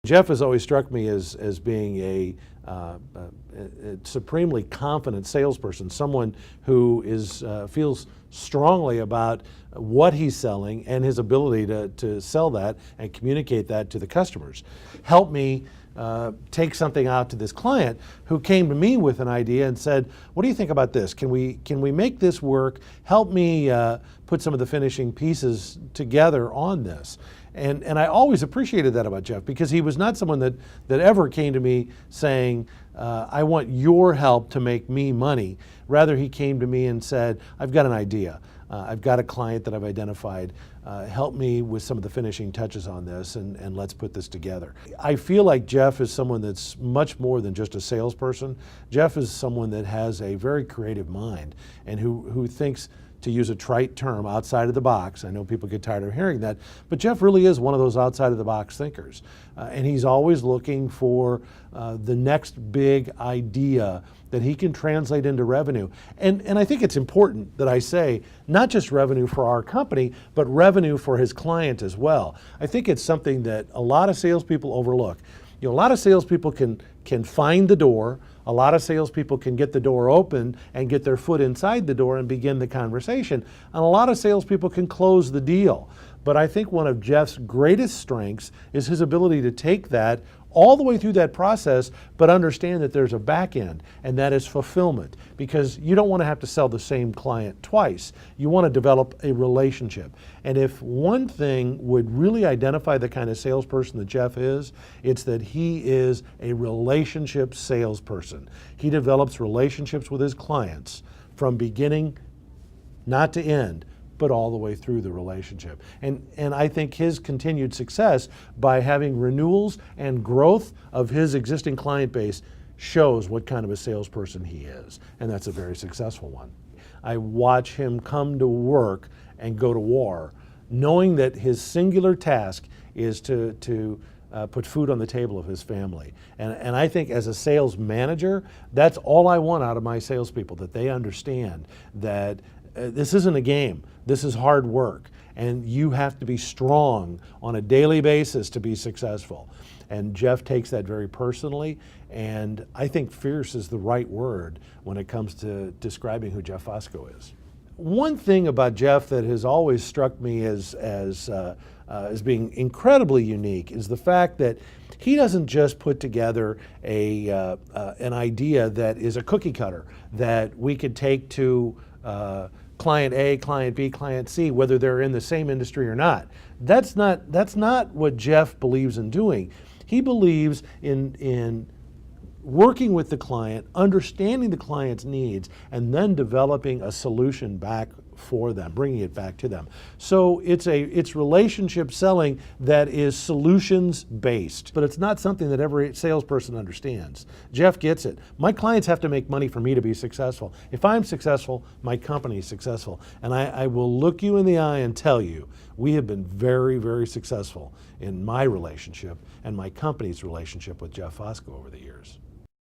Jeff has always struck me as being a supremely confident salesperson, someone who feels strongly about what he's selling and his ability to sell that and communicate that to the customers. Help me take something out to this client who came to me with an idea and said, what do you think about this? Can we make this work? Help me put some of the finishing pieces together on this. And I always appreciated that about Jeff, because he was not someone that ever came to me saying, I want your help to make me money. Rather, he came to me and said, I've got an idea. I've got a client that I've identified. Help me with some of the finishing touches on this, and let's put this together. I feel like Jeff is someone that's much more than just a salesperson. Jeff is someone that has a very creative mind and who thinks, to use a trite term, outside of the box. I know people get tired of hearing that, but Jeff really is one of those outside of the box thinkers. And he's always looking for the next big idea that he can translate into revenue. And I think it's important that I say, not just revenue for our company, but revenue for his client as well. I think it's something that a lot of salespeople overlook. You know, a lot of salespeople can find the door. A lot of salespeople can get the door open and get their foot inside the door and begin the conversation. And a lot of salespeople can close the deal. But I think one of Jeff's greatest strengths is his ability to take that all the way through that process, but understand that there's a back end, and that is fulfillment. Because you don't want to have to sell the same client twice. You want to develop a relationship. And if one thing would really identify the kind of salesperson that Jeff is, it's that he is a relationship salesperson. He develops relationships with his clients from beginning, not to end, but all the way through the relationship. And I think his continued success by having renewals and growth of his existing client base shows what kind of a salesperson he is, and that's a very successful one. I watch him come to work and go to war, knowing that his singular task is to put food on the table of his family. And I think as a sales manager, that's all I want out of my salespeople, that they understand that this isn't a game. This is hard work, and you have to be strong on a daily basis to be successful. And Jeff takes that very personally, and I think fierce is the right word when it comes to describing who Jeff Fosco is. One thing about Jeff that has always struck me as being incredibly unique is the fact that he doesn't just put together an idea that is a cookie cutter that we could take to client A, client B, client C, whether they're in the same industry or not. That's not what Jeff believes in doing. He believes in working with the client, understanding the client's needs, and then developing a solution back for them, bringing it back to them. So it's relationship selling that is solutions based, but it's not something that every salesperson understands. Jeff gets it. My clients have to make money for me to be successful. If I'm successful, my company is successful. And I will look you in the eye and tell you, we have been very, very successful in my relationship and my company's relationship with Jeff Fosco over the years.